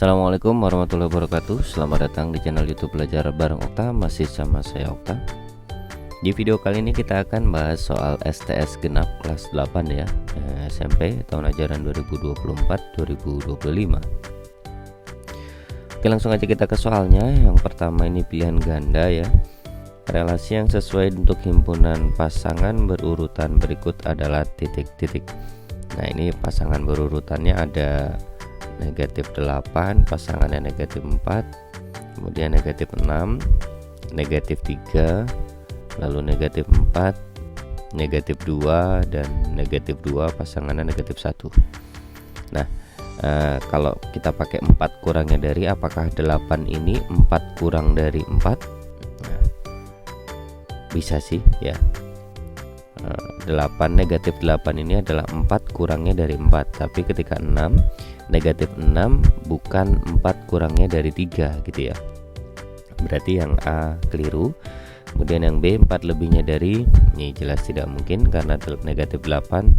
Assalamualaikum warahmatullahi wabarakatuh. Selamat datang di channel YouTube Belajar Bareng Okta. Masih sama saya Okta. Di video kali ini kita akan bahas soal STS genap kelas 8 ya, SMP tahun ajaran 2024-2025. Oke, langsung aja kita ke soalnya. Yang pertama ini pilihan ganda ya. Relasi yang sesuai untuk himpunan pasangan berurutan berikut adalah titik-titik. Nah, ini pasangan berurutannya ada negatif 8, pasangannya negatif 4, kemudian negatif 6, negatif 3, lalu negatif 4, negatif 2, dan negatif 2 pasangannya negatif 1. Nah, kalau kita pakai 4 kurangnya dari, apakah 8 ini 4 kurang dari 4? Nah, bisa sih ya. 8 negatif 8 ini adalah 4 kurangnya dari 4, tapi ketika 6 negatif 6 bukan 4 kurangnya dari 3 gitu ya. Berarti yang A keliru. Kemudian yang B 4 lebihnya dari, ini jelas tidak mungkin karena negatif 8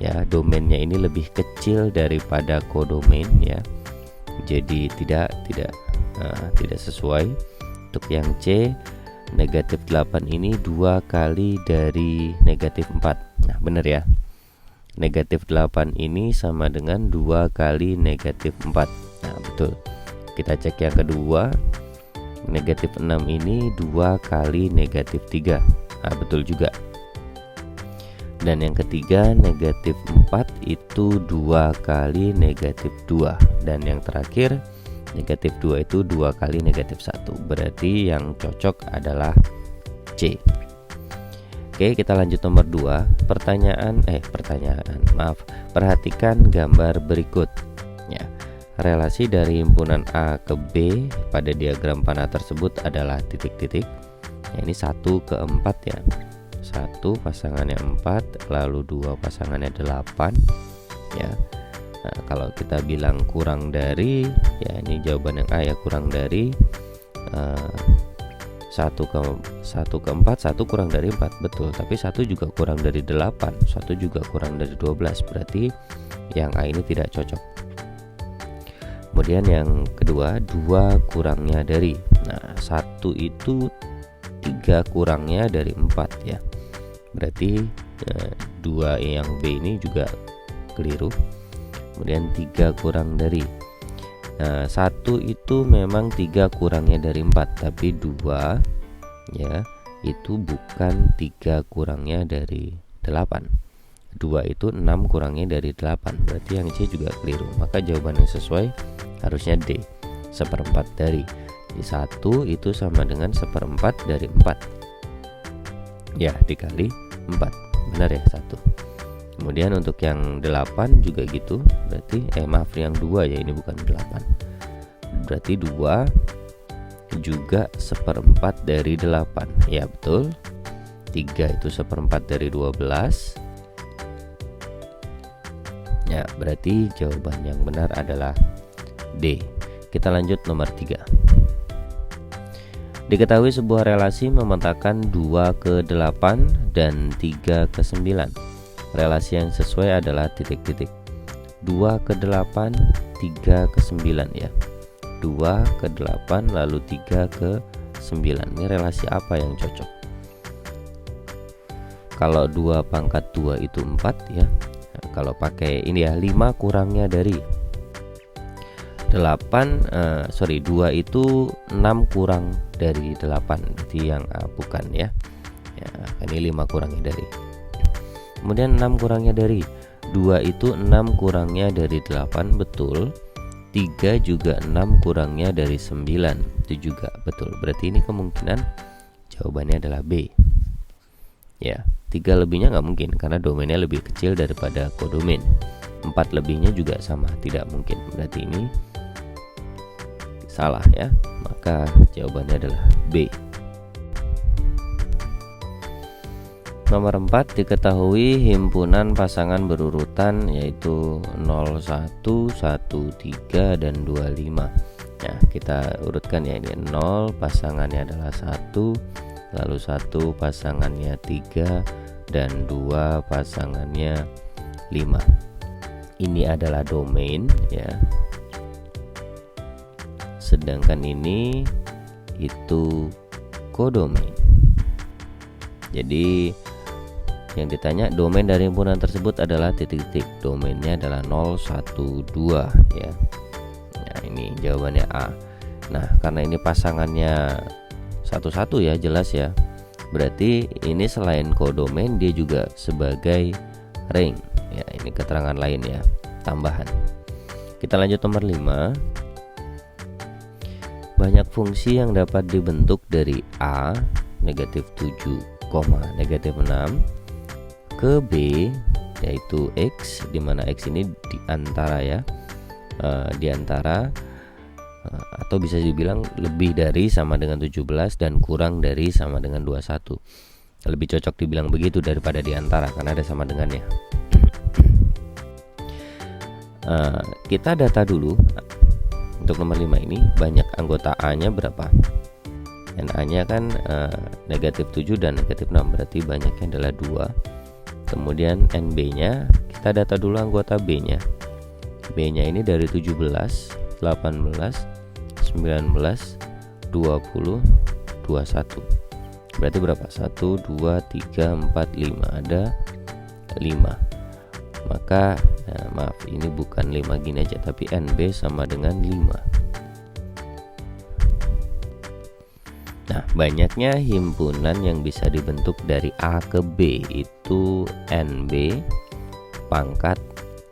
ya, domainnya ini lebih kecil daripada kodomain ya. Jadi tidak sesuai. Untuk yang C negatif 8 ini 2 kali dari negatif 4. Nah, benar ya. Negatif 8 ini sama dengan 2 kali negatif 4. Nah, betul. Kita cek yang kedua. Negatif 6 ini 2 kali negatif 3. Nah, betul juga. Dan yang ketiga, negatif 4 itu 2 kali negatif 2. Dan yang terakhir, negatif 2 itu 2 kali negatif 1. Berarti yang cocok adalah C. Oke, kita lanjut nomor 2. Perhatikan gambar berikut ya. Relasi dari himpunan A ke B pada diagram panah tersebut adalah titik-titik. Ya, ini 1 ke 4 ya. 1 pasangannya 4, lalu 2 pasangannya 8 ya. Nah, kalau kita bilang kurang dari, ya ini jawaban yang A ya, kurang dari 1 ke 4, 1 kurang dari 4, betul. Tapi 1 juga kurang dari 8, 1 juga kurang dari 12, berarti yang A ini tidak cocok. Kemudian yang kedua, 2 kurangnya dari. Nah, 1 itu 3 kurangnya dari 4 ya. Berarti 2 yang B ini juga keliru. Kemudian 3 kurang dari. Nah, 1 itu memang 3 kurangnya dari 4, tapi 2 ya itu bukan 3 kurangnya dari 8. 2 itu 6 kurangnya dari 8. Berarti yang C juga keliru. Maka jawaban yang sesuai harusnya D, 1/4 dari. Jadi 1 itu sama dengan 1/4 dari 4. Ya, dikali 4. Benar ya, 1. Kemudian untuk yang 8 juga gitu. Berarti yang 2 ya, ini bukan 8. Berarti 2 juga 1/4 dari 8. Ya, betul. 3 itu 1/4 dari 12. Ya, berarti jawaban yang benar adalah D. Kita lanjut nomor 3. Diketahui sebuah relasi memetakan 2 ke 8 dan 3 ke 9. Relasi yang sesuai adalah titik-titik. 2 ke 8, 3 ke 9 ya. 2 ke 8 lalu 3 ke 9. Ini relasi apa yang cocok? Kalau 2 pangkat 2 itu 4 ya. Nah, kalau pakai ini ya, 5 kurangnya dari 2 itu 6 kurang dari 8. Berarti yang A bukan ya. Ya, ini 5 kurangnya dari. Kemudian 6 kurangnya dari 2 itu 6 kurangnya dari 8, betul. 3 juga 6 kurangnya dari 9, itu juga betul. Berarti ini kemungkinan jawabannya adalah B. Ya, 3 lebihnya nggak mungkin karena domainnya lebih kecil daripada kodomain. 4 lebihnya juga sama, tidak mungkin. Berarti ini salah ya. Maka jawabannya adalah B. Nomor 4, diketahui himpunan pasangan berurutan yaitu 01, 13, dan 25. Nah, kita urutkan ya, ini 0 pasangannya adalah 1, lalu 1 pasangannya 3, dan 2 pasangannya 5. Ini adalah domain ya. sedangkan ini itu kodomain. Jadi yang ditanya domain dari himpunan tersebut adalah titik-titik. Domainnya adalah 0, 1, 2 ya. Nah, ini jawabannya A. Nah, karena ini pasangannya satu-satu ya, jelas ya. Berarti ini selain kodomain dia juga sebagai ring. Ya, ini keterangan lain ya, tambahan. Kita lanjut nomor 5. Banyak fungsi yang dapat dibentuk dari A negatif 7, negatif 6 ke B yaitu X, dimana X ini diantara ya, diantara atau bisa dibilang lebih dari sama dengan 17 dan kurang dari sama dengan 21. Lebih cocok dibilang begitu daripada diantara karena ada sama dengannya. Kita data dulu untuk nomor 5 ini banyak anggota A-nya berapa. NA-nya kan negatif 7 dan negatif 6, berarti banyaknya adalah 2. Kemudian NB-nya, kita data dulu anggota B-nya. B-nya ini dari 17, 18, 19, 20, 21. Berarti berapa? 1, 2, 3, 4, 5. Ada 5. Maka maaf, ini bukan 5 gini aja, tapi NB sama dengan 5. Nah, banyaknya himpunan yang bisa dibentuk dari A ke B itu NB pangkat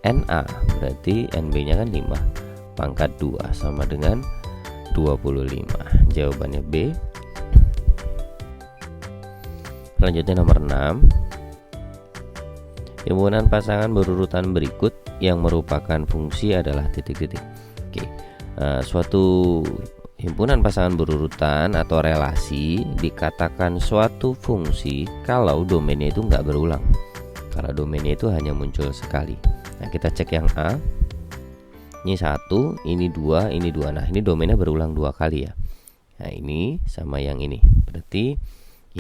NA. Berarti NB-nya kan 5 pangkat 2 sama dengan 25. Jawabannya B. Selanjutnya nomor 6. Himpunan pasangan berurutan berikut yang merupakan fungsi adalah titik-titik. Oke, suatu himpunan pasangan berurutan atau relasi dikatakan suatu fungsi kalau domainnya itu nggak berulang. Kalau domainnya itu hanya muncul sekali. Nah, kita cek yang A. Ini 1, ini 2, ini 2. Nah, ini domainnya berulang 2 kali ya. Nah, ini sama yang ini. Berarti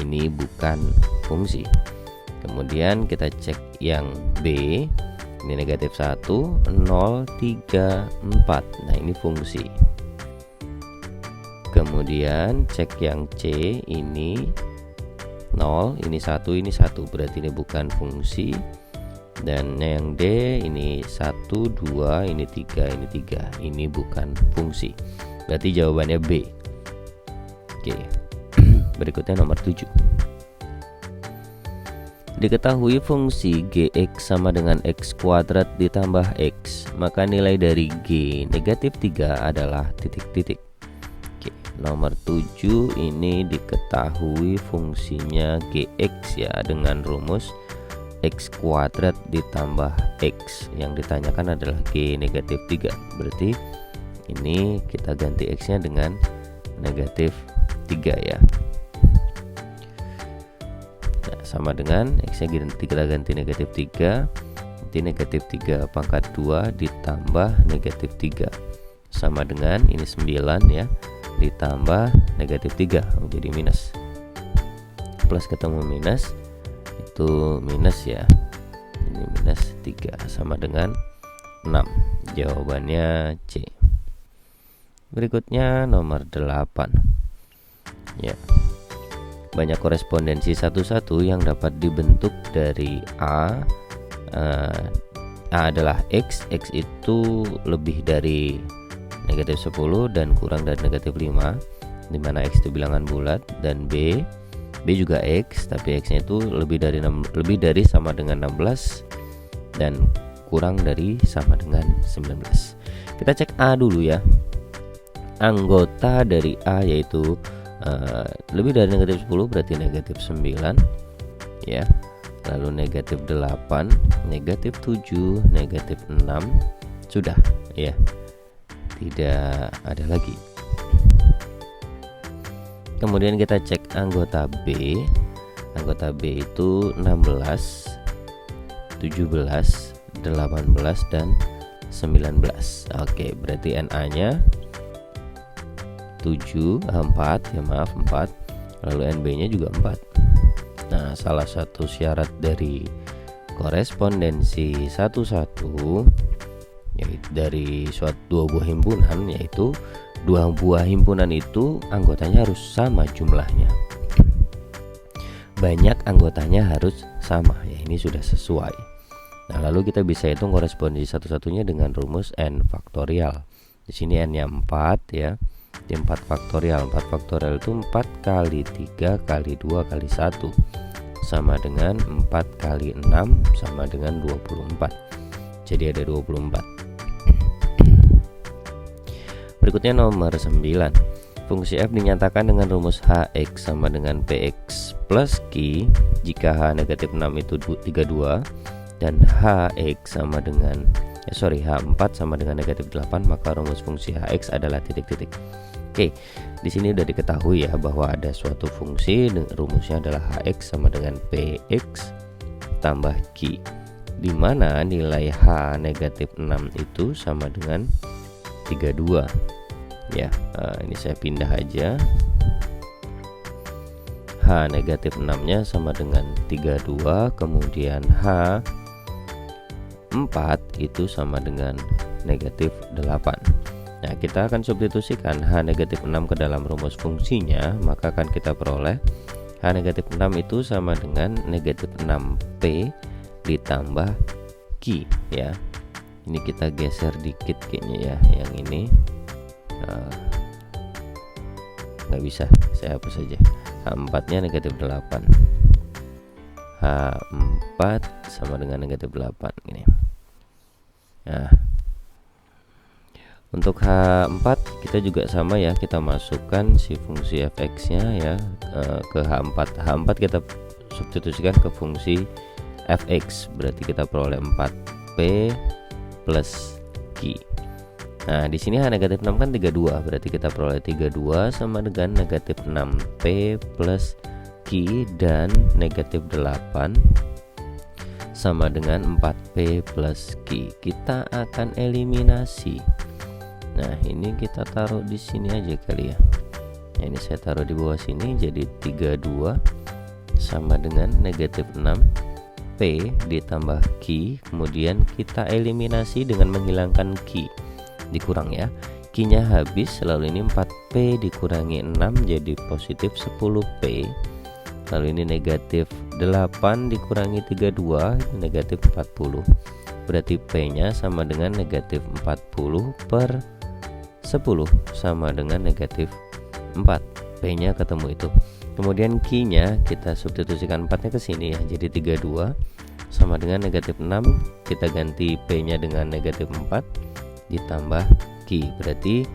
ini bukan fungsi. Kemudian kita cek yang B. Ini negatif 1, 0, 3, 4. Nah, ini fungsi. Kemudian cek yang C, ini 0, ini 1, ini 1. Berarti ini bukan fungsi. Dan yang D ini 1, 2, ini 3, ini 3. Ini bukan fungsi. Berarti jawabannya B. Oke. Berikutnya nomor 7. Diketahui fungsi Gx sama dengan X kuadrat ditambah X, maka nilai dari G negatif 3 adalah titik-titik. Oke, nomor 7 ini diketahui fungsinya Gx ya dengan rumus X kuadrat ditambah X. Yang ditanyakan adalah G negatif 3. Berarti ini kita ganti X nya dengan negatif 3 ya. Sama dengan X nya kita ganti negatif 3. Nanti negatif 3 pangkat 2 ditambah negatif 3 sama dengan ini 9 ya, ditambah negatif 3 menjadi minus. Plus ketemu minus, itu minus ya. Ini minus 3 sama dengan 6. Jawabannya C. Berikutnya nomor 8 ya. Banyak korespondensi satu-satu yang dapat dibentuk dari A. A adalah X. X itu lebih dari negatif 10 dan kurang dari negatif 5, dimana X itu bilangan bulat. Dan B juga X, tapi X nya itu lebih dari sama dengan 16 dan kurang dari sama dengan 19. Kita cek A dulu ya. Anggota dari A yaitu lebih dari negatif 10 berarti negatif 9 ya. Lalu negatif 8, negatif 7, negatif 6. Sudah ya, tidak ada lagi. Kemudian kita cek anggota B. Anggota B itu 16, 17, 18 dan 19. Oke, berarti NA nya 4 ya, maaf 4. Lalu NB nya juga 4. Nah, salah satu syarat dari korespondensi satu-satu yaitu dari suatu dua buah himpunan, yaitu dua buah himpunan itu anggotanya harus sama jumlahnya. Banyak anggotanya harus sama, ya ini sudah sesuai. Nah, lalu kita bisa hitung korespondensi satu-satunya dengan rumus n faktorial. Di sini n-nya 4 ya. Di 4 faktorial. 4 faktorial itu 4 kali 3 kali 2 kali 1 sama dengan 4 kali 6 sama dengan 24. Jadi ada 24. Berikutnya nomor 9. Fungsi f dinyatakan dengan rumus hx sama dengan px plus q jika h negatif 6 itu 32 dan hx sama dengan h4 sama dengan negatif 8, maka rumus fungsi hx adalah titik-titik. Oke, di sini udah diketahui ya bahwa ada suatu fungsi rumusnya adalah hx sama dengan px tambah q, di mana nilai h negatif 6 itu sama dengan 32 ya. Ini saya pindah aja, h negatif 6 nya sama dengan 32, kemudian h 4 itu sama dengan negatif 8. Nah, kita akan substitusikan h negatif 6 ke dalam rumus fungsinya, maka akan kita peroleh h negatif 6 itu sama dengan negatif 6p ditambah q ya. Ini kita geser dikit kayaknya ya, yang ini nggak bisa, saya hapus saja. H4 nya negatif 8, H4 sama dengan negatif 8 gini. Nah, untuk H4 kita juga sama ya, kita masukkan si fungsi fx nya ya ke H4. H4 kita substitusikan ke fungsi fx, berarti kita peroleh 4p plus q. Nah, di sini h negatif 6 kan 32, berarti kita peroleh 32 sama dengan negatif 6p plus q, dan negatif 8 sama dengan 4p plus q. Kita akan eliminasi. Nah, ini kita taruh di sini aja kali ya. Nah, ini saya taruh di bawah sini, jadi 32 sama dengan negatif 6p ditambah q, kemudian kita eliminasi dengan menghilangkan q, dikurang ya, q nya habis, lalu ini 4p dikurangi 6 jadi positif 10p, lalu ini negatif 8 dikurangi 32 negatif 40, berarti p nya sama dengan negatif 40 per 10 sama dengan negatif 4, p nya ketemu itu. Kemudian q nya kita substitusikan 4 nya ke sini ya, jadi 32 sama dengan negatif 6, kita ganti p nya dengan negatif 4 ditambah q, berarti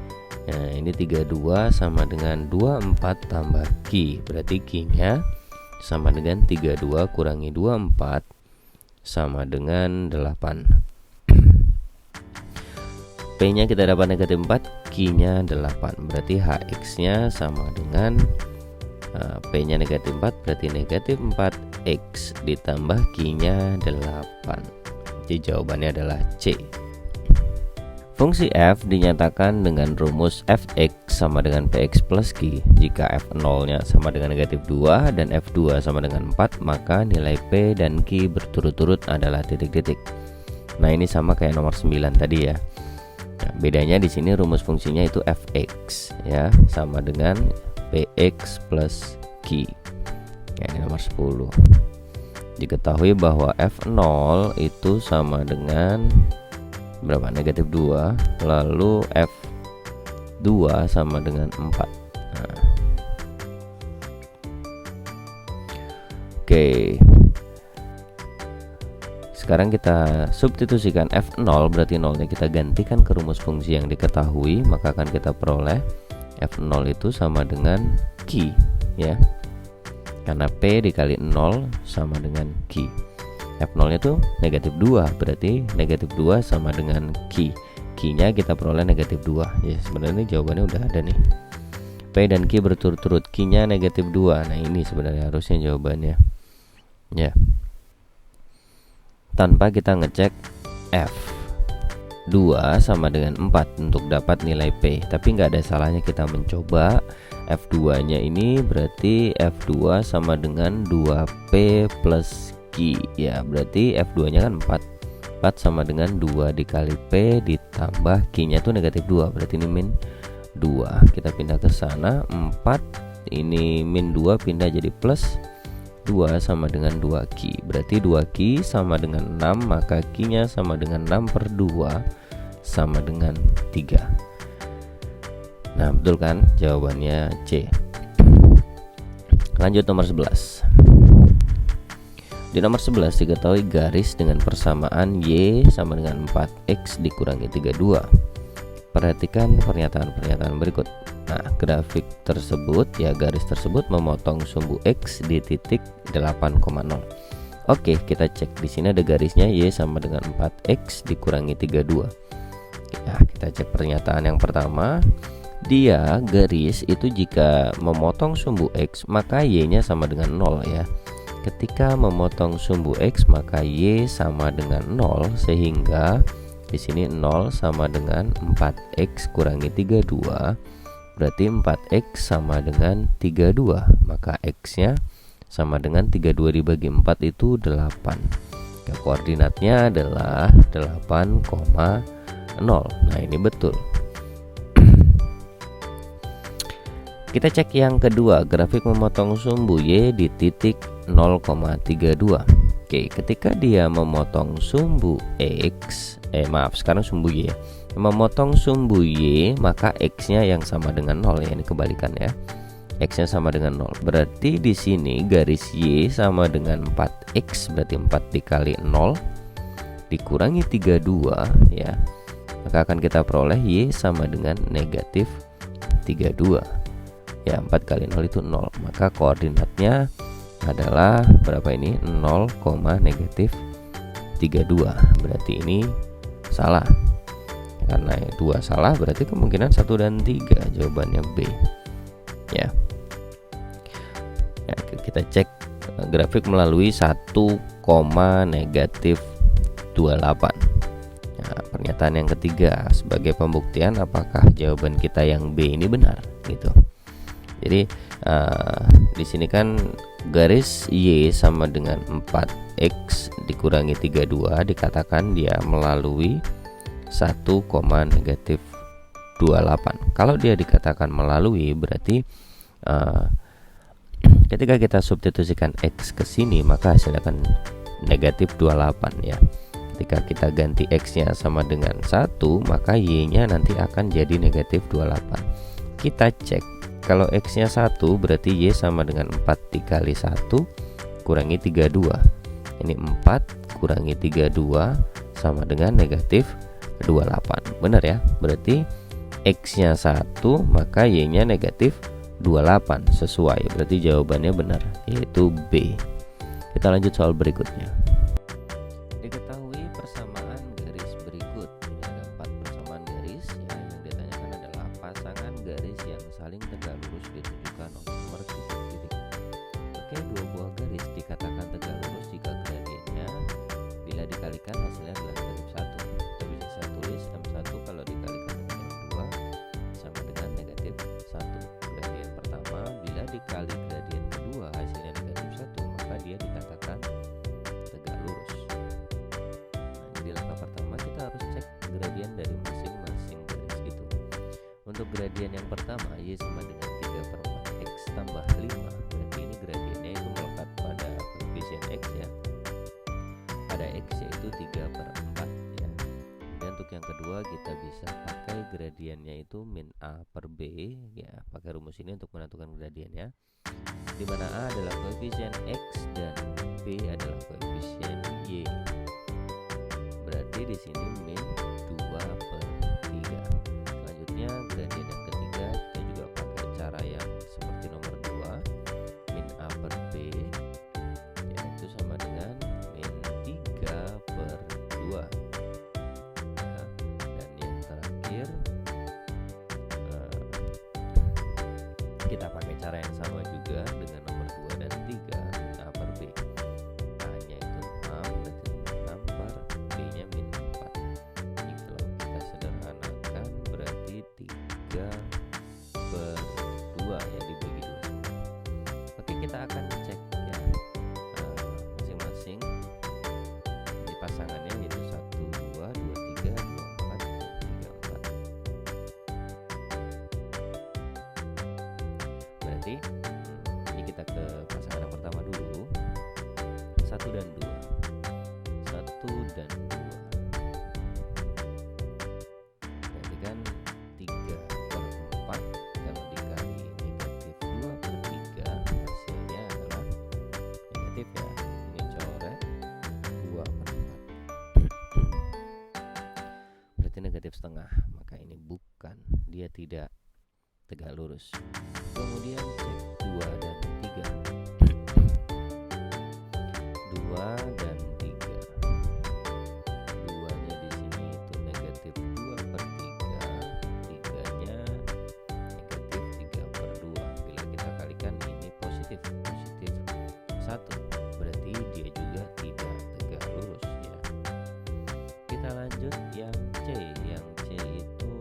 nah ini 32 sama dengan 24 tambah q, berarti q nya sama dengan 32 kurangi 24 sama dengan 8. P nya kita dapat negatif 4, q nya 8, berarti hx nya sama dengan P nya negatif 4, berarti negatif 4x ditambah q nya 8. Jadi jawabannya adalah C. Fungsi f dinyatakan dengan rumus fx sama dengan px plus q jika f0 nya sama dengan negatif 2 dan f2 sama dengan 4, maka nilai p dan q berturut-turut adalah titik-titik. Nah, ini sama kayak nomor 9 tadi ya. Nah, bedanya di sini rumus fungsinya itu fx ya sama dengan px plus q. Ya, ini nomor 10. Diketahui bahwa f0 itu sama dengan berapa? Negatif 2, lalu f2 sama dengan 4. Nah. Oke, sekarang kita substitusikan f0, berarti 0 nya kita gantikan ke rumus fungsi yang diketahui, maka akan kita peroleh f0 itu sama dengan q ya, karena p dikali 0 sama dengan q. F0 nya itu negatif 2, berarti negatif 2 sama dengan q. Q nya kita peroleh negatif 2 ya, sebenarnya jawabannya udah ada nih. P dan q berturut-turut, q nya negatif 2. Nah, ini sebenarnya harusnya jawabannya ya, tanpa kita ngecek F2 sama dengan 4 untuk dapat nilai P. Tapi nggak ada salahnya kita mencoba. F2 nya ini berarti F2 sama dengan 2P plus Q ya, berarti F2 nya kan 4. 4 sama dengan 2 dikali P ditambah Q-nya itu negatif 2, berarti ini min 2. Kita pindah ke sana, 4 ini min 2 pindah jadi plus 2 sama dengan 2Q. Berarti 2Q sama dengan 6, maka Q-nya sama dengan 6 per 2 sama dengan 3. Nah, betul kan? Jawabannya C. Lanjut nomor 11. Di nomor 11 diketahui garis dengan persamaan Y sama dengan 4X dikurangi 32. Perhatikan pernyataan-pernyataan berikut. Nah, grafik tersebut ya, garis tersebut memotong sumbu X di titik 8,0. Oke, kita cek di sini ada garisnya Y sama dengan 4X dikurangi 32. Ya, kita cek pernyataan yang pertama. Dia garis itu jika memotong sumbu X maka Y-nya sama dengan 0 ya. Ketika memotong sumbu X maka Y sama dengan 0, sehingga di sini 0 sama dengan 4X kurangi 32. Berarti 4X sama dengan 32, maka X-nya sama dengan 32 dibagi 4 itu 8. Ya, koordinatnya adalah 8,0. Nah, ini betul. Kita cek yang kedua, grafik memotong sumbu Y di titik 0,32. Oke, ketika dia memotong sumbu X, sekarang sumbu Y. Memotong sumbu Y, maka X-nya yang sama dengan 0 ya, ini kebalikan ya. X-nya sama dengan 0. Berarti di sini garis Y sama dengan 4X, berarti 4 dikali 0 dikurangi 32 ya. Maka akan kita peroleh Y sama dengan negatif 32. Ya, 4 kali 0 itu 0. Maka koordinatnya adalah berapa ini? 0, negatif 32. Berarti ini salah. Karena 2 salah, berarti kemungkinan 1 dan 3. Jawabannya B. Ya. Ya, kita cek grafik melalui 1, negatif 28. Nah, pernyataan yang ketiga sebagai pembuktian apakah jawaban kita yang B ini benar gitu. Jadi di sini kan garis Y sama dengan 4X dikurangi 32 dikatakan dia melalui 1, negatif 28. Kalau dia dikatakan melalui, berarti ketika kita substitusikan X ke sini maka hasilnya akan negatif 28 ya. Ketika kita ganti X-nya sama dengan 1, maka Y-nya nanti akan jadi negatif 28. Kita cek. Kalau X-nya 1, berarti Y sama dengan 4 dikali 1 kurangi 32. Ini 4 kurangi 32 sama dengan negatif 28. Benar ya? Berarti X-nya 1, maka Y-nya negatif 28. Sesuai. Berarti jawabannya benar, yaitu B. Kita lanjut soal berikutnya. Diketahui persamaan garis berikut. Ini ada 4 persamaan garis ya. Yang ditanyakan adalah pasangan garis yang saling tegak lurus ditunjukkan oleh nomor titik-titik. Oke, 2 buah garis dikatakan tegak lurus jika gradiennya bila dikalikan hasilnya adalah negatif 1. Kita bisa saya tulis M1 kalau dikalikan dengan M2 sama dengan negatif 1. Gradien pertama bila dikali gradien kedua hasilnya negatif 1, maka dia dikatakan tegak lurus. Nah, jadi langkah pertama kita harus cek gradien dari masing-masing garis itu. Untuk gradien yang pertama Y sama dengan 3/4 X tambah 5. Berarti ini gradiennya itu melekat pada koefisien X ya. Pada X yaitu 3/4 ya. Kemudian untuk yang kedua kita bisa pakai gradiennya itu min A per B ya. Pakai rumus ini untuk menentukan gradiennya, di mana A adalah koefisien X dan B adalah koefisien Y. Berarti di sini min 2/3. Selanjutnya gradien yang ketiga kita juga pakai cara yang seperti nomor 2, min A per B ya, itu sama dengan min 3/2 ya. Dan yang terakhir kita pakai cara yang sama juga dengan nomor 2 dan 3, min A per B. A-nya itu 6, berarti 6 per B-nya min 4. Jadi kalau kita sederhanakan berarti 3/2 ya, dibagi 2. Oke, kita akan cek ya masing-masing. Ini pasangannya yaitu 1, Berarti ini kita ke pasangan yang pertama dulu. 1 dan 2. 1 dan 2. Berarti kan 3/4. Kalau dikali negatif 2/3, hasilnya adalah negatif ya. Ini coret 2/4. Berarti negatif setengah. Maka ini bukan, dia tidak tegak lurus. Kemudian cek 2 dan 3. 2 dan 3. 2-nya di sini itu negatif 2/3. 3-nya negatif 3/2. Bila kita kalikan ini positif 1. Berarti dia juga tidak tegak lurus ya. Kita lanjut yang C. Yang C itu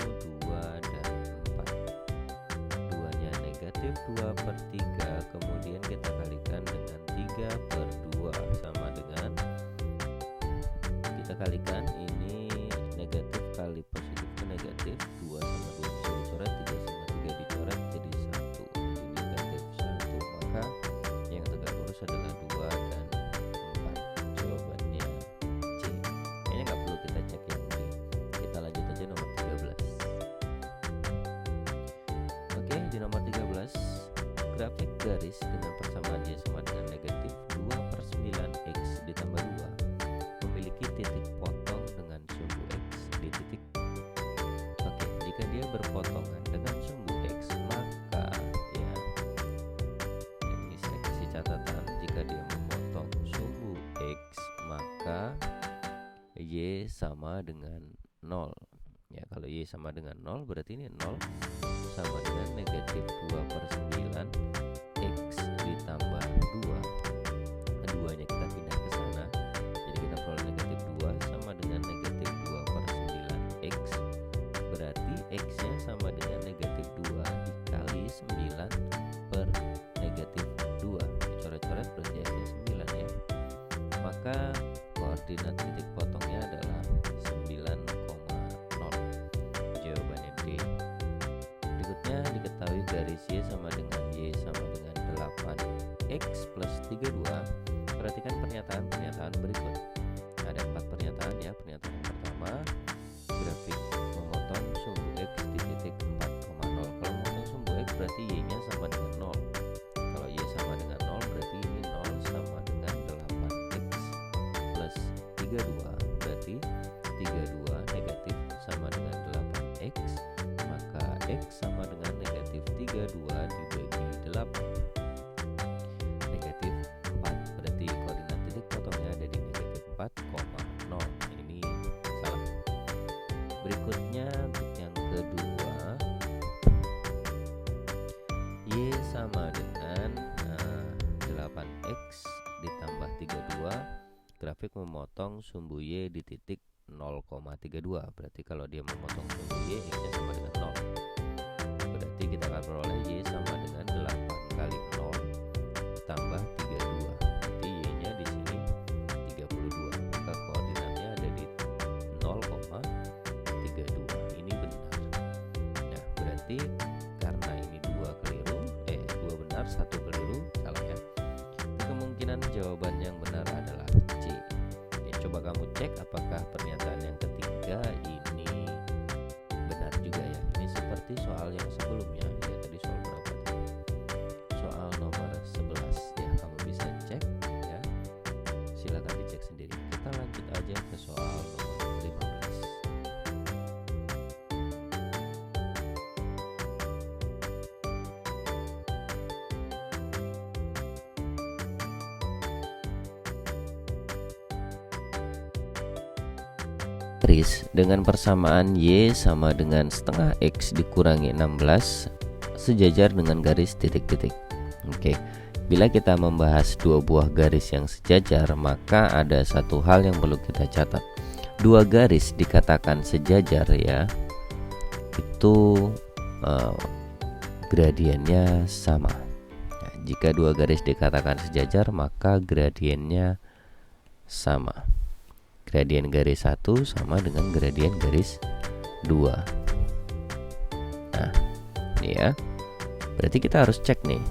2 dan 4. 2-nya negatif 2/3. Kemudian kita kalikan dengan 3/2 sama dengan, kita kalikan ini negatif kali positif ke negatif. 2 sama 2 bisa dicoret, 3 sama 3 dicoret jadi 1. Jadi negatif 1. Maka yang tegak lurus adalah 2 dan 4. Jawabannya C. Kayaknya nggak perlu kita cek yang ini. Kita lanjut aja nomor 13. Oke, di nomor 13, grafik garis dengan persamaan Y sama dengan negatif 2/9 X ditambah 2 memiliki titik potong dengan sumbu X di titik. Oke, jika dia berpotongan dengan sumbu X, maka ya, ini saya kasih catatan, jika dia memotong sumbu X, maka Y sama dengan 0 ya. Kalau Y sama dengan 0, berarti ini 0 sama dengan negatif 2/9 X ditambah 2. Keduanya kita pindah ke sana, jadi kita peroleh negatif 2 sama dengan negatif 2/9 X. Berarti X nya sama dengan negatif 2 dikali 9 per negatif 2. Dicoret-coret berarti X nya 9 ya. Maka koordinat titik potongnya adalah 9,0. Jawabannya D. Berikutnya diketahui garis Y sama dengan Y sama dengan 8X plus 32. Perhatikan pernyataan-pernyataan berikut. Ada 4 pernyataan ya. Pernyataan yang pertama, grafik memotong sumbu X di titik 4,0. Kalau memotong sumbu X berarti Y-nya sama dengan 0. Kalau Y sama dengan 0 berarti ini 0 sama dengan 8X plus 32. Berarti 32 negatif sama dengan 8X. Maka X sama dengan negatif 32 dibagi 8. Negatif 4. Berarti koordinat titik potongnya ada di negatif 4,0. Ini salah. Berikutnya yang kedua, Y sama dengan 8X ditambah 32. Grafik memotong sumbu Y di titik 0,32. Berarti kalau dia memotong sumbu Y, X-nya sama dengan 0. Berarti kita akan peroleh Y sama dengan 8 kali 0 tambah 32. Berarti Y-nya di sini 32. Maka koordinatnya ada di 0,32. Ini benar. Nah, berarti karena ini 2 keliru, 2 benar, 1 keliru, salah ya. Kemungkinan jawaban yang benar adalah C. Coba kamu cek apakah pernyataan yang ketiga ini benar juga ya. Ini seperti soal yang sebelumnya ya. Tadi soal berapa? Soal nomor 11 ya. Kamu bisa cek ya. Silakan dicek sendiri. Kita lanjut aja ke soal nomor 15. Garis dengan persamaan Y sama dengan setengah X dikurangi 16 sejajar dengan garis titik-titik. Oke, bila kita membahas dua buah garis yang sejajar, maka ada satu hal yang perlu kita catat. Dua garis dikatakan sejajar ya, itu gradiennya sama. Nah, jika dua garis dikatakan sejajar, maka gradiennya sama. Gradien garis 1 sama dengan gradien garis 2. Nah, ini ya. Berarti kita harus cek nih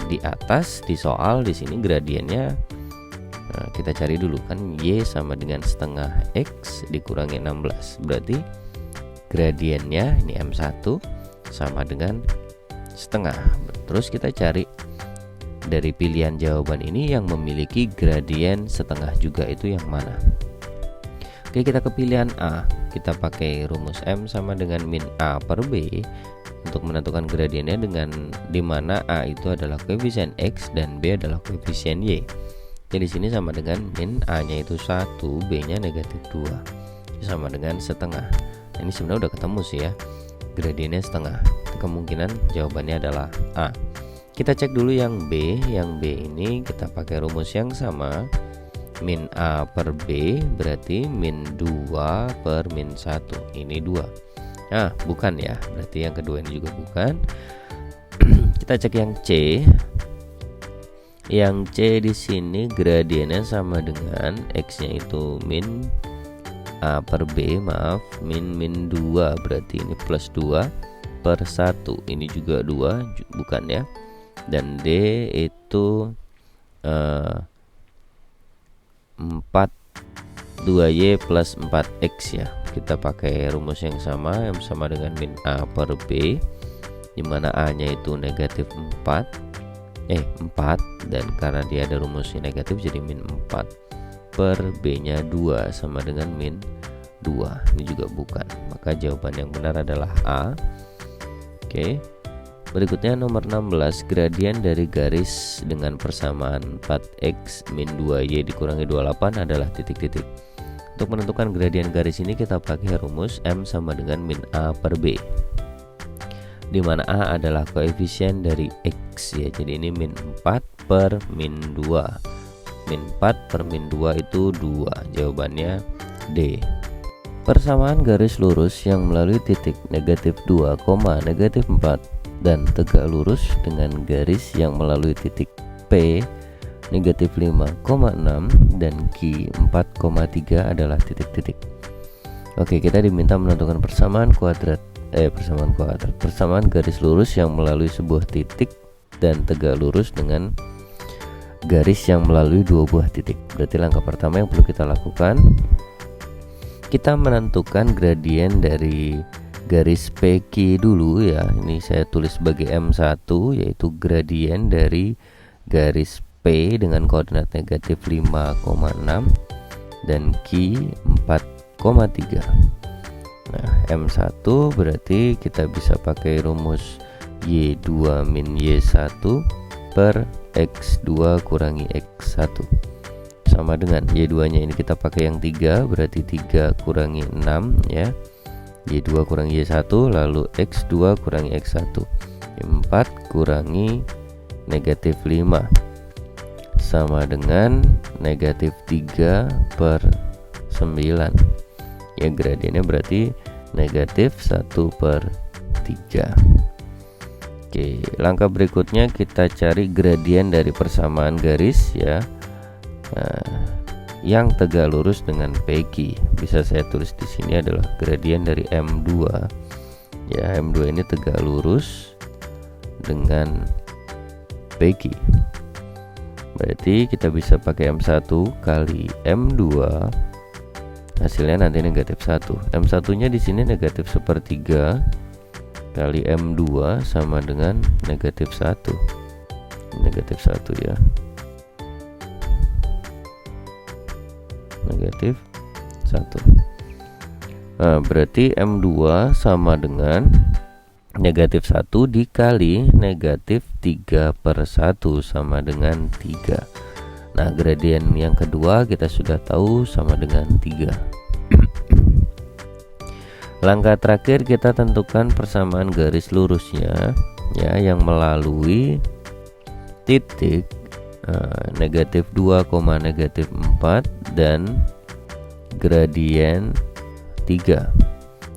di atas di soal di sini gradiennya. Nah, kita cari dulu kan Y sama dengan setengah X dikurangi 16. Berarti gradiennya ini M1 sama dengan setengah. Terus kita cari dari pilihan jawaban ini yang memiliki gradien setengah juga itu yang mana. Oke, kita ke pilihan A. Kita pakai rumus M sama dengan min A per B untuk menentukan gradiennya, dengan dimana A itu adalah koefisien X dan B adalah koefisien Y. Jadi di sini sama dengan min A-nya itu 1, B-nya negatif 2, sama dengan setengah. Nah, ini sebenarnya udah ketemu sih ya, gradiennya setengah. Kemungkinan jawabannya adalah A. Kita cek dulu yang B. Yang B ini kita pakai rumus yang sama, min A per B berarti min 2 per min 1. Ini 2. Nah, bukan ya, berarti yang kedua ini juga bukan. Kita cek yang C. Yang C di sini gradiennya sama dengan X-nya itu min A per B, maaf, min 2, berarti ini plus 2 per 1. Ini juga 2, bukan ya. Dan D itu 4 2Y plus 4X ya. Kita pakai rumus yang sama dengan min A per B, dimana A nya itu negatif 4 dan karena dia ada rumusnya negatif jadi min 4 per B nya 2 sama dengan min 2. Ini juga bukan, maka jawaban yang benar adalah A. Oke, berikutnya nomor 16, gradien dari garis dengan persamaan 4x min 2y dikurangi 28 adalah titik-titik. Untuk menentukan gradien garis ini kita pakai rumus M sama dengan min A per B, di mana A adalah koefisien dari X ya. Jadi ini min 4 per min 2. Min 4 per min 2 itu 2. Jawabannya D. Persamaan garis lurus yang melalui titik negatif 2, negatif 4 dan tegak lurus dengan garis yang melalui titik P negatif 5,6 dan Q 4,3 adalah titik-titik. Oke, kita diminta menentukan persamaan garis lurus yang melalui sebuah titik dan tegak lurus dengan garis yang melalui dua buah titik. Berarti langkah pertama yang perlu kita lakukan, kita menentukan gradien dari garis PQ dulu ya. Ini saya tulis sebagai M1, yaitu gradien dari garis P dengan koordinat negatif 5,6 dan Q 4,3. Nah, M1 berarti kita bisa pakai rumus Y2 min Y1 per X2 kurangi X1 sama dengan Y2 nya ini kita pakai yang 3, berarti 3 kurangi 6 ya, Y2 kurangi Y1, lalu X2 kurangi X1, 4 kurangi negatif 5 sama dengan negatif 3 per 9 ya, gradiennya berarti negatif 1 per 3. Oke, langkah berikutnya kita cari gradien dari persamaan garis ya, yang tegak lurus dengan PQ. Bisa saya tulis di sini adalah gradien dari M2 ya. M2 ini tegak lurus dengan PQ. Berarti kita bisa pakai M1 kali M2, hasilnya nanti negatif 1. M1 nya di sini negatif 1/3 kali M2 sama dengan negatif 1. Negatif 1 ya, negatif 1. Nah, berarti M2 sama dengan negatif 1 dikali negatif 3 per 1 sama dengan 3. Nah, gradien yang kedua kita sudah tahu sama dengan 3. Langkah terakhir kita tentukan persamaan garis lurusnya ya, yang melalui titik negatif 2, negatif 4 dan gradien 3.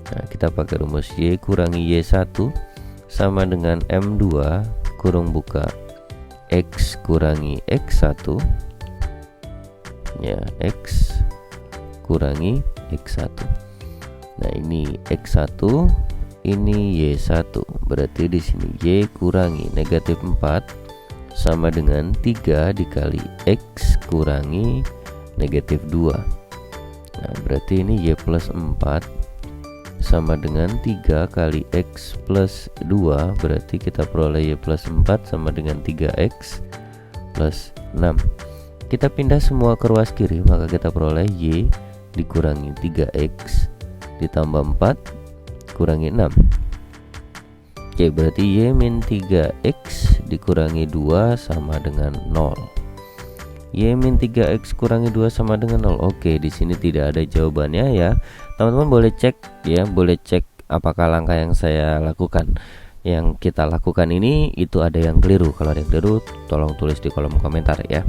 Nah, kita pakai rumus Y kurangi Y1 sama dengan M2 kurung buka X kurangi X1 ya, X kurangi X1. Nah, ini X1 ini Y1. Berarti di sini Y kurangi negatif 4 sama dengan 3 dikali X kurangi negatif 2. Nah, berarti ini Y plus 4 sama dengan 3 kali X plus 2. Berarti kita peroleh Y plus 4 sama dengan 3X plus 6. Kita pindah semua ke ruas kiri, maka kita peroleh Y dikurangi 3X ditambah 4 kurangi 6. Oke, berarti Y min 3X dikurangi 2 sama dengan 0. Y min 3X kurangi 2 sama dengan 0. Oke, di sini tidak ada jawabannya ya. Teman-teman boleh cek ya, boleh cek apakah langkah yang saya lakukan, yang kita lakukan ini itu ada yang keliru. Kalau ada yang keliru, tolong tulis di kolom komentar ya.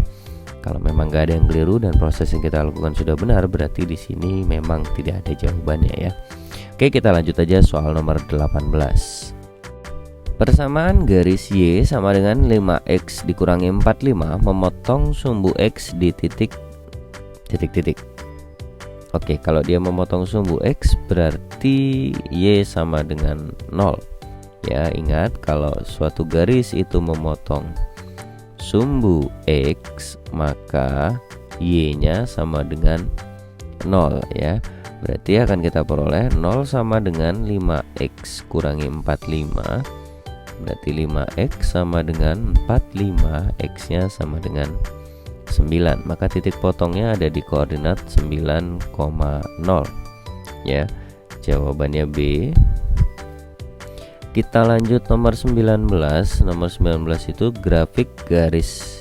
Kalau memang nggak ada yang keliru dan proses yang kita lakukan sudah benar, berarti di sini memang tidak ada jawabannya ya. Oke, kita lanjut aja soal nomor 18. Persamaan garis Y sama dengan 5X dikurangi 45 memotong sumbu X di titik. Oke, kalau dia memotong sumbu X berarti Y sama dengan 0. Ya, ingat kalau suatu garis itu memotong sumbu X, maka Y-nya sama dengan 0 ya. Berarti akan kita peroleh 0 sama dengan 5X kurangi 45. Berarti 5X sama dengan 45, X-nya sama dengan 9. Maka titik potongnya ada di koordinat 9,0 ya. Jawabannya B. Kita lanjut nomor 19. Nomor 19 itu grafik garis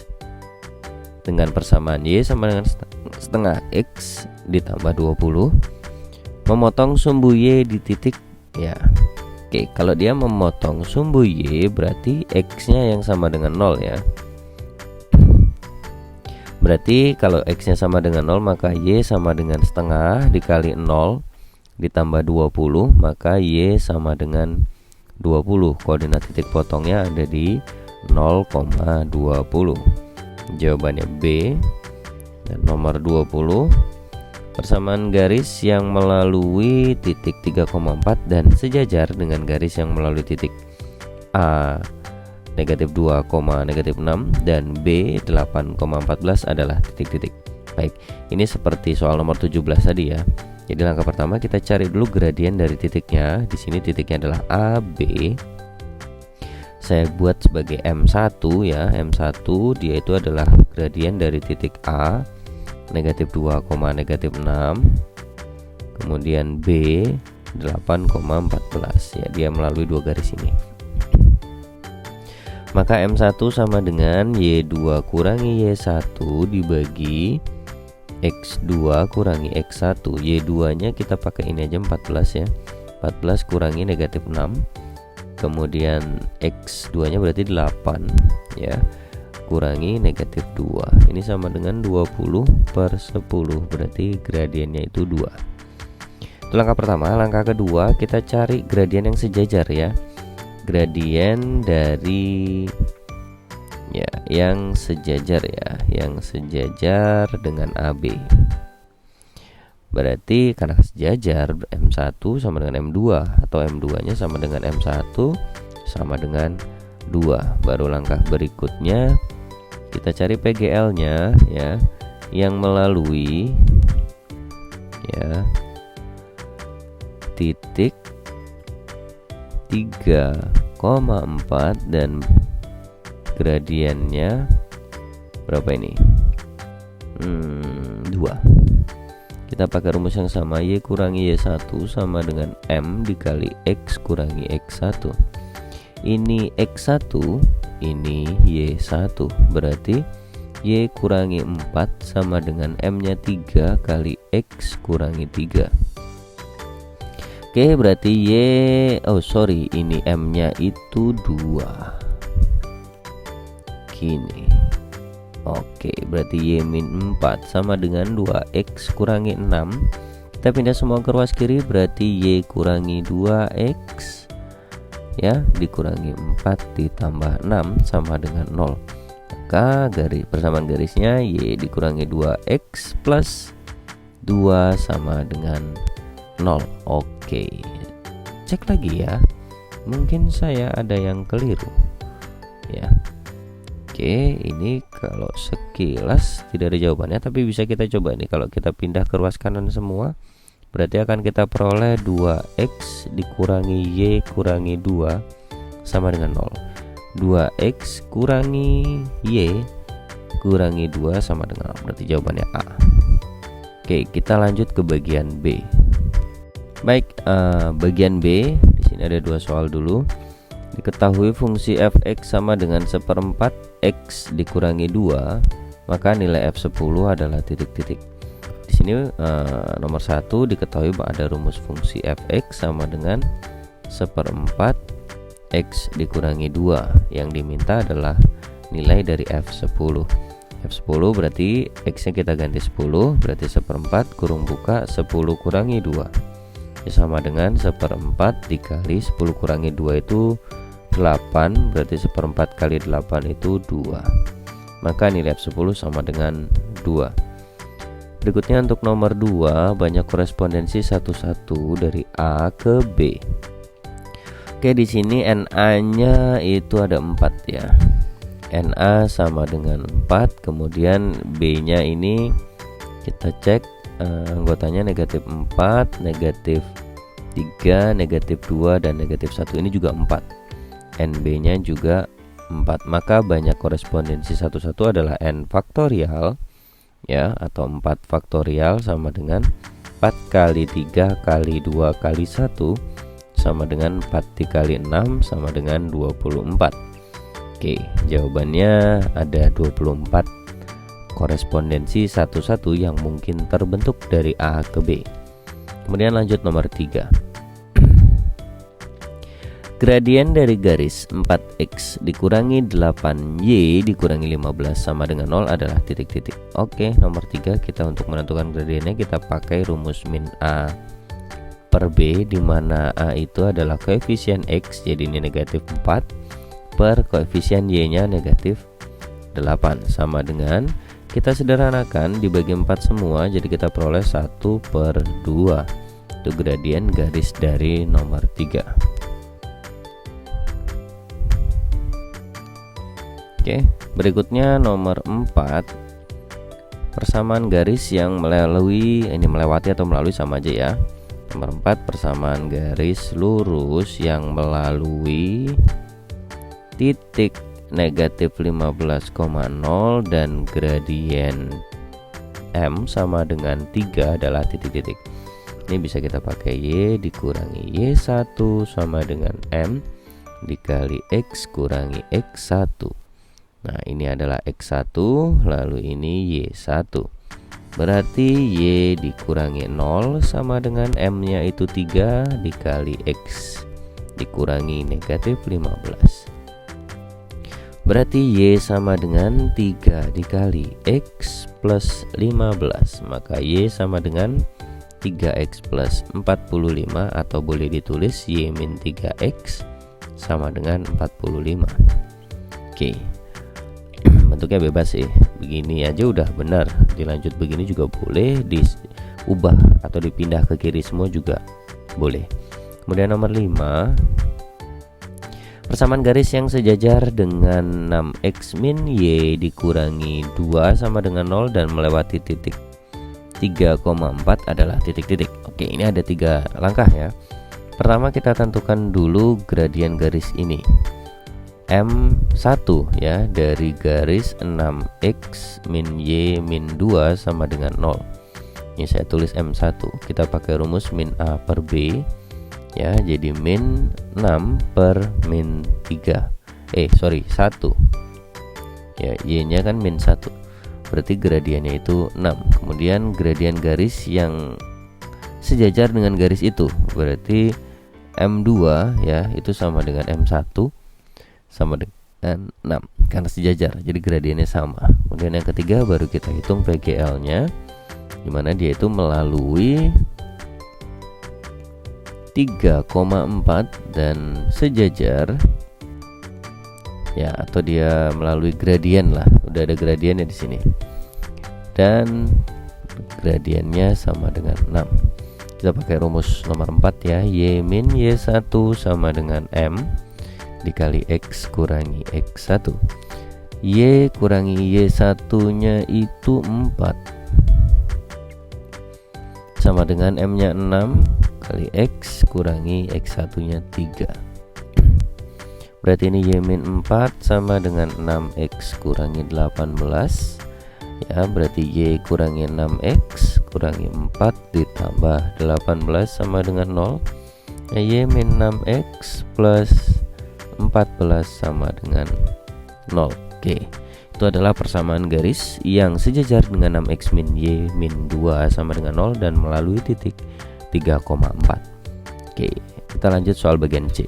dengan persamaan Y sama dengan setengah X ditambah 20 memotong sumbu Y di titik ya. Oke, kalau dia memotong sumbu Y berarti X-nya yang sama dengan 0 ya. Berarti kalau X-nya sama dengan 0 maka Y sama dengan setengah dikali 0 ditambah 20, maka Y sama dengan 20. Koordinat titik potongnya ada di 0,20. Jawabannya B. Dan nomor 20, persamaan garis yang melalui titik 3,4 dan sejajar dengan garis yang melalui titik A negatif 2, negatif 6 dan B 8,14 adalah titik-titik. Baik, ini seperti soal nomor 17 tadi ya. Jadi langkah pertama kita cari dulu gradien dari titiknya. Di sini titiknya adalah AB. Saya buat sebagai M1 ya. M1 dia itu adalah gradien dari titik A negatif 2, negatif 6. Kemudian B 8,14 ya. Dia melalui dua garis ini. Maka M1 sama dengan Y2 kurangi Y1 dibagi X2 kurangi X1. Y2 nya kita pakai ini aja 14 ya. 14 kurangi negatif 6. Kemudian X2 nya berarti 8 ya, kurangi negatif 2. Ini sama dengan 20/10. Berarti gradiennya itu 2. Itu langkah pertama. Langkah kedua kita cari gradien yang sejajar ya. Gradien dari ya yang sejajar ya, yang sejajar dengan AB. Berarti karena sejajar M1 sama dengan M2 atau M2 nya sama dengan M1 sama dengan 2. Baru langkah berikutnya kita cari PGL nya ya, yang melalui ya titik 3,4 dan gradiennya berapa ini? 2. Kita pakai rumus yang sama, Y kurangi Y1 sama dengan M dikali X kurangi X1. Ini X1, ini Y1. Berarti Y kurangi 4 sama dengan M nya 3 kali X kurangi 3. Oke, berarti ini M nya itu 2 gini. Oke, berarti Y min 4 sama dengan 2X kurangi 6. Kita pindah semua ke ruas kiri, berarti Y kurangi 2X ya, dikurangi 4 ditambah 6 sama dengan 0. Maka persamaan garisnya Y dikurangi 2X plus 2 sama dengan 0. Oke, cek lagi ya, mungkin saya ada yang keliru ya. Oke, ini kalau sekilas tidak ada jawabannya, tapi bisa kita coba nih. Kalau kita pindah ke ruas kanan semua, berarti akan kita peroleh 2x dikurangi y kurangi 2 sama dengan 0. 2x kurangi y kurangi 2 sama dengan 0. Berarti jawabannya A. Oke, kita lanjut ke bagian B. Baik, bagian B di sini ada 2 soal dulu. Diketahui fungsi fx sama dengan 1/4 x dikurangi 2, maka nilai f10 adalah titik-titik. Di sini nomor 1 diketahui bahwa ada rumus fungsi fx sama dengan 1/4 x dikurangi 2. Yang diminta adalah nilai dari f10. F10 berarti x nya kita ganti 10, berarti 1/4 kurung buka 10 kurangi 2 ya, sama dengan 1/4 dikali 10 kurangi 2 itu 8, berarti 1/4 kali 8 itu 2. Maka nilai F10 sama dengan 2. Berikutnya untuk nomor 2, banyak korespondensi satu-satu dari A ke B. Oke, di sini NA-nya itu ada 4 ya. NA sama dengan 4, kemudian B-nya ini kita cek anggotanya negatif 4, negatif 3, negatif 2, dan negatif 1. Ini juga 4. NB nya juga 4, maka banyak korespondensi satu-satu adalah N faktorial ya, atau 4 faktorial sama dengan 4 kali 3 kali 2 kali 1 sama dengan 4 dikali 6 sama dengan 24. Oke, jawabannya ada 24 korespondensi satu-satu yang mungkin terbentuk dari A ke B. Kemudian lanjut nomor 3. Gradien dari garis 4x dikurangi 8y dikurangi 15 sama dengan 0 adalah titik-titik. Oke, nomor 3 kita untuk menentukan gradiennya kita pakai rumus min A per B, di mana A itu adalah koefisien x, jadi ini negatif 4 per koefisien y nya negatif 8 sama dengan, kita sederhanakan dibagi 4 semua, jadi kita peroleh 1/2. Itu gradien garis dari nomor 3. Oke, berikutnya nomor 4, persamaan garis yang melewati atau melalui sama aja ya. Nomor 4, persamaan garis lurus yang melalui titik negatif 15,0 dan gradien M sama dengan 3 adalah titik-titik. Ini bisa kita pakai Y dikurangi Y1 sama dengan M dikali X kurangi X1. Nah, ini adalah X1, lalu ini Y1. Berarti Y dikurangi 0 sama dengan M nya itu 3 dikali X dikurangi negatif 15. Berarti Y sama dengan 3 dikali X plus 15. Maka Y sama dengan 3X plus 45, atau boleh ditulis Y min 3X sama dengan 45. Oke, bentuknya bebas sih, begini aja udah benar, dilanjut begini juga boleh, diubah atau dipindah ke kiri semua juga boleh. Kemudian nomor 5, persamaan garis yang sejajar dengan 6x min y dikurangi 2 sama dengan 0 dan melewati titik 3,4 adalah titik-titik. Oke, ini ada 3 langkah ya. Pertama, kita tentukan dulu gradien garis ini, M1 ya, dari garis 6x min y min 2 sama dengan 0. Ini saya tulis M1, kita pakai rumus min A per B ya, jadi min 6 per min 3 1 ya, y nya kan min 1, berarti gradiennya itu 6. Kemudian gradien garis yang sejajar dengan garis itu, berarti M2 ya, itu sama dengan M1 sama dengan 6 karena sejajar, jadi gradiennya sama. Kemudian yang ketiga baru kita hitung PGL nya, dimana dia itu melalui 3,4 dan sejajar ya, atau dia melalui gradien lah, udah ada gradiennya di sini, dan gradiennya sama dengan 6. Kita pakai rumus nomor 4 ya. Y min Y1 sama dengan M dikali X kurangi X1. Y kurangi Y1 nya itu 4 sama dengan M nya 6 kali X kurangi X1 nya 3. Berarti ini Y min 4 sama dengan 6X kurangi 18 ya, berarti Y kurangi 6X kurangi 4 ditambah 18 sama dengan 0 ya, Y min 6X plus 14 sama dengan 0. Oke, itu adalah persamaan garis yang sejajar dengan 6X min Y min 2 sama dengan 0 dan melalui titik 3,4. Oke, kita lanjut soal bagian C.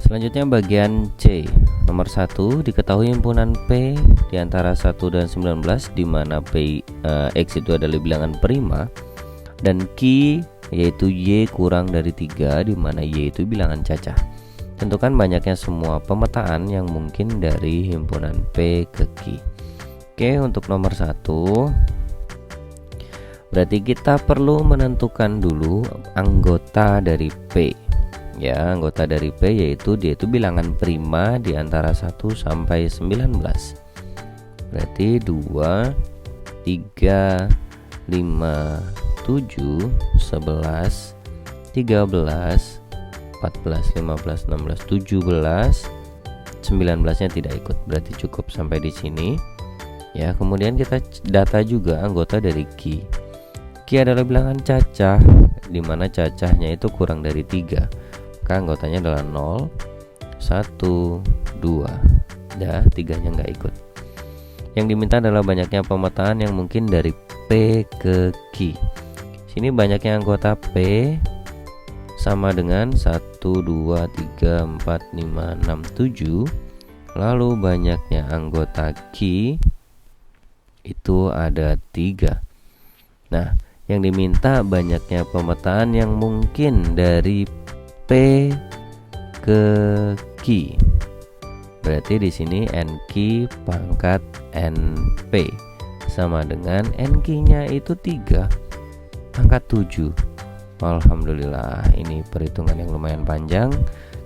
Selanjutnya bagian C. Nomor 1, diketahui himpunan P di antara 1 dan 19 di mana X itu adalah bilangan prima dan Q yaitu Y kurang dari 3 di mana Y itu bilangan cacah. Tentukan banyaknya semua pemetaan yang mungkin dari himpunan P ke Q. Oke, untuk nomor 1 berarti kita perlu menentukan dulu anggota dari P. Ya, anggota dari P yaitu dia itu bilangan prima di antara 1 sampai 19. Berarti 2, 3, 5, 7, 11, 13, 14, 15, 16, 17, 19-nya tidak ikut. Berarti cukup sampai di sini. Ya, kemudian kita data juga anggota dari Q. Q adalah bilangan cacah di mana cacahnya itu kurang dari 3. Anggotanya adalah 0, 1, 2. Dah, 3-nya nggak ikut. Yang diminta adalah banyaknya pemetaan yang mungkin dari P ke Q. Sini banyaknya anggota P sama dengan 1, 2, 3, 4, 5, 6, 7. Lalu banyaknya anggota Q itu ada 3. Nah, yang diminta banyaknya pemetaan yang mungkin dari P ke Q. Berarti di sini NQ pangkat NP sama dengan NQ-nya itu 3 pangkat 7. Alhamdulillah, ini perhitungan yang lumayan panjang.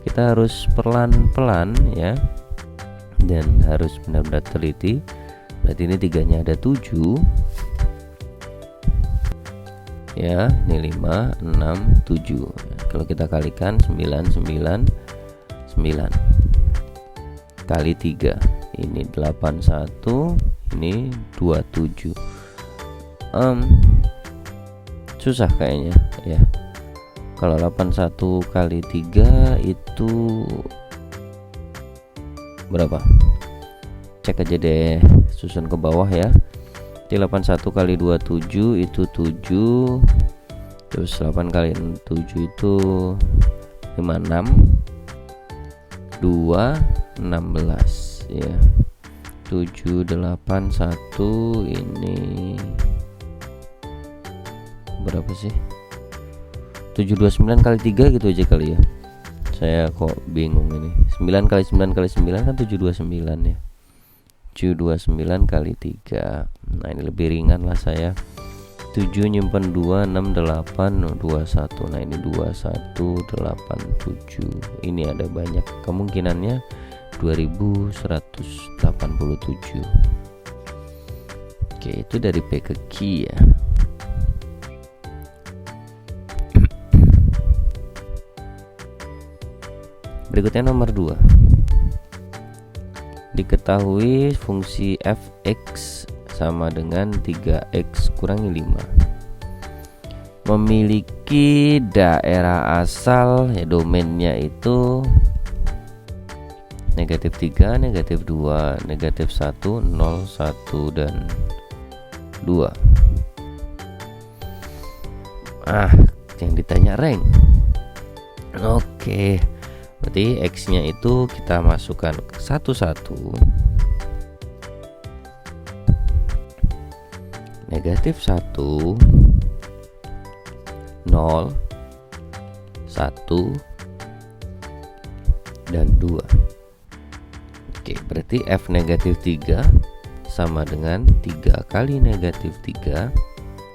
Kita harus pelan-pelan ya, dan harus benar-benar teliti. Berarti ini 3-nya ada 7. Ya, ini 5, 6, 7. Kalau kita kalikan 9, 9, 9 kali 3. Ini 81, ini 27. Susah kayaknya ya. Kalau 81 kali 3 itu berapa? Cek aja deh, susun ke bawah ya. 81 kali 27 itu 7. Terus 8 kali 7 itu 56. 2 16 ya. 7 8 1 ini berapa sih? 729 kali 3 gitu aja kali ya. Saya kok bingung ini. 9 kali 9 kali 9 kan 729 ya. 729 kali 3. Nah, ini lebih ringan lah saya. 7 nyimpen 2, 6, 8, 21. Nah, ini 21, 8, 7. Ini ada banyak kemungkinannya 2187. Oke, itu dari P ke Q ya. Berikutnya nomor 2. Diketahui fungsi f(x) sama dengan 3x kurangi 5 memiliki daerah asal ya, domainnya itu negatif 3, negatif 2, negatif 1, 0, 1, dan 2. Yang ditanya rank. Oke, berarti x nya itu kita masukkan satu-satu negatif 1, 0, 1, dan 2. Oke, berarti F negatif 3 sama dengan 3 kali negatif 3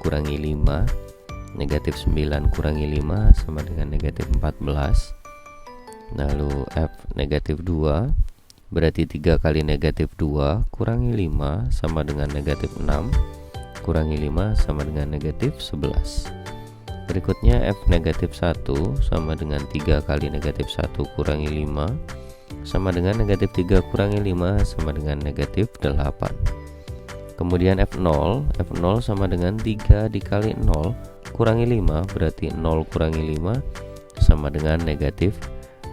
kurangi 5, negatif 9 kurangi 5 sama dengan negatif 14. Lalu F negatif 2 berarti 3 kali negatif 2 kurangi 5 sama dengan negatif 6, kurangi 5 sama dengan negatif 11. Berikutnya F negatif 1 sama dengan 3 kali negatif 1 kurangi 5 sama dengan negatif 3 kurangi 5 sama dengan negatif 8. Kemudian F0 sama dengan 3 dikali 0 kurangi 5, berarti 0 kurangi 5 sama dengan negatif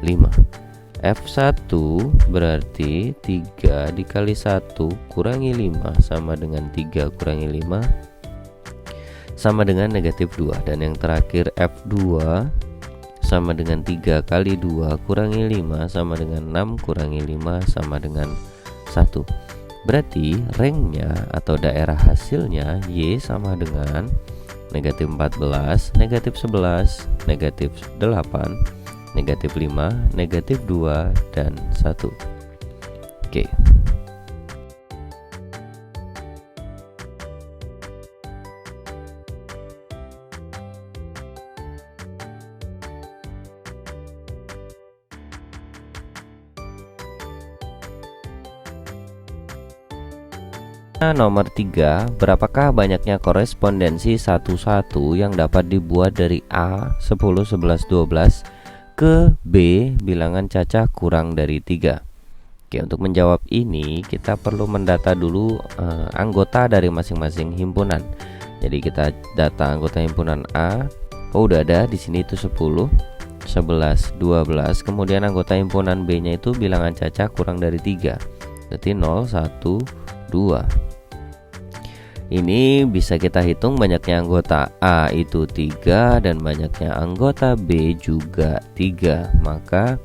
5. F1 berarti 3 dikali 1 kurangi 5 sama dengan 3 kurangi 5 sama dengan negatif 2. Dan yang terakhir F2 sama dengan 3 kali 2 kurangi 5 sama dengan 6 kurangi 5 sama dengan 1. Berarti rangenya atau daerah hasilnya Y sama dengan negatif 14, negatif 11, negatif 8, negatif 5, negatif 2, dan 1. Oke. Nomor 3, berapakah banyaknya korespondensi 1-1 yang dapat dibuat dari A 10, 11, 12 ke B bilangan cacah kurang dari 3? Oke, untuk menjawab ini kita perlu mendata dulu anggota dari masing-masing himpunan. Jadi kita data anggota himpunan A. Udah ada di sini itu 10, 11, 12. Kemudian anggota himpunan B-nya itu bilangan cacah kurang dari 3. Berarti 0, 1, 2. Ini bisa kita hitung banyaknya anggota A itu 3 dan banyaknya anggota B juga 3. Maka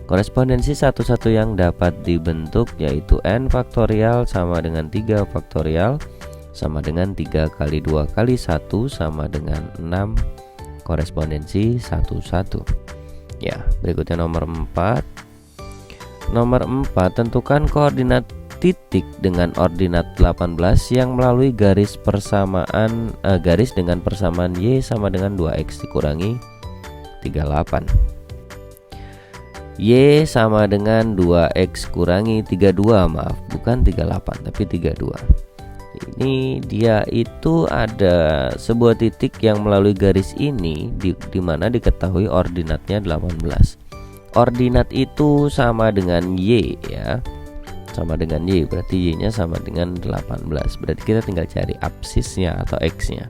korespondensi 1-1 yang dapat dibentuk yaitu N faktorial sama dengan 3 faktorial sama dengan 3 kali 2 kali 1 sama dengan 6 korespondensi 1-1. Ya, berikutnya nomor 4. Nomor 4, tentukan koordinat titik dengan ordinat 18 yang melalui garis persamaan garis dengan persamaan Y sama dengan 2X dikurangi 38. Y sama dengan 2X kurangi 32, maaf, bukan 38 tapi 32. Ini dia itu ada sebuah titik yang melalui garis ini di mana diketahui ordinatnya 18. Ordinat itu sama dengan Y ya. Sama dengan Y, berarti Y-nya sama dengan 18. Berarti kita tinggal cari absisnya atau X-nya.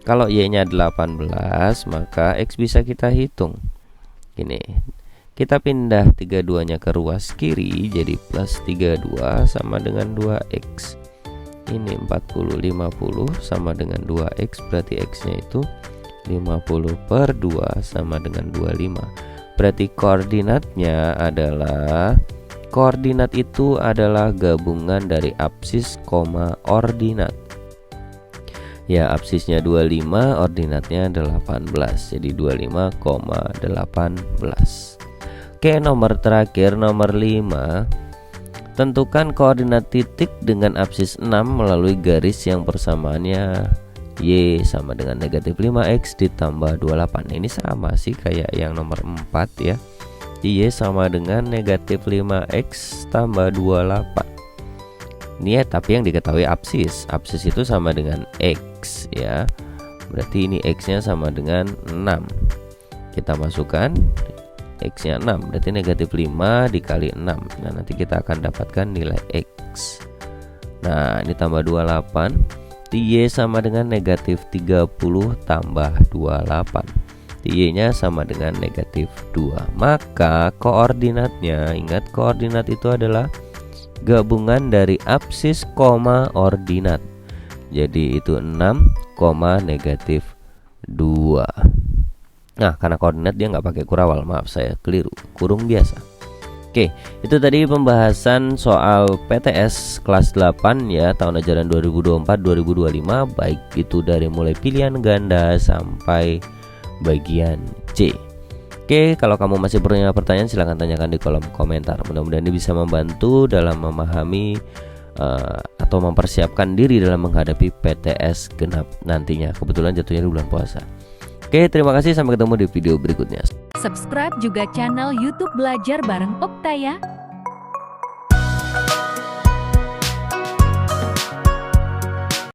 Kalau Y-nya 18, maka X bisa kita hitung. Gini, kita pindah 32-nya ke ruas kiri, jadi plus 32 sama dengan 2X. Ini 40, 50 sama dengan 2X, berarti X-nya itu 50 per 2 sama dengan 25. Berarti koordinatnya adalah koordinat itu adalah gabungan dari absis, ordinat. Ya, absisnya 25, ordinatnya 18. Jadi 25,18. Oke, nomor terakhir, nomor 5. Tentukan koordinat titik dengan absis 6 melalui garis yang persamaannya Y sama dengan negatif 5X ditambah 28. Ini sama sih kayak yang nomor 4 ya. Y sama dengan negatif 5X tambah 28. Ini ya, tapi yang diketahui absis. Absis itu sama dengan X ya. Berarti ini X-nya sama dengan 6. Kita masukkan X-nya 6. Berarti negatif 5 dikali 6. Nah, nanti kita akan dapatkan nilai X. Nah, ini tambah 28. Y sama dengan negatif 30 tambah 28. Y-nya sama dengan negatif 2. Maka koordinatnya, ingat koordinat itu adalah gabungan dari absis, ordinat. Jadi itu 6, negatif 2. Nah, karena koordinat dia nggak pakai kurawal, maaf saya keliru, kurung biasa. Oke, itu tadi pembahasan soal PTS kelas 8 ya, tahun ajaran 2024-2025, baik itu dari mulai pilihan ganda sampai bagian C. Oke, kalau kamu masih punya pertanyaan silahkan tanyakan di kolom komentar. Mudah-mudahan ini bisa membantu dalam memahami atau mempersiapkan diri dalam menghadapi PTS genap nantinya. Kebetulan jatuhnya di bulan puasa. Oke, terima kasih, sampai ketemu di video berikutnya. Subscribe juga channel YouTube Belajar Bareng Okta ya.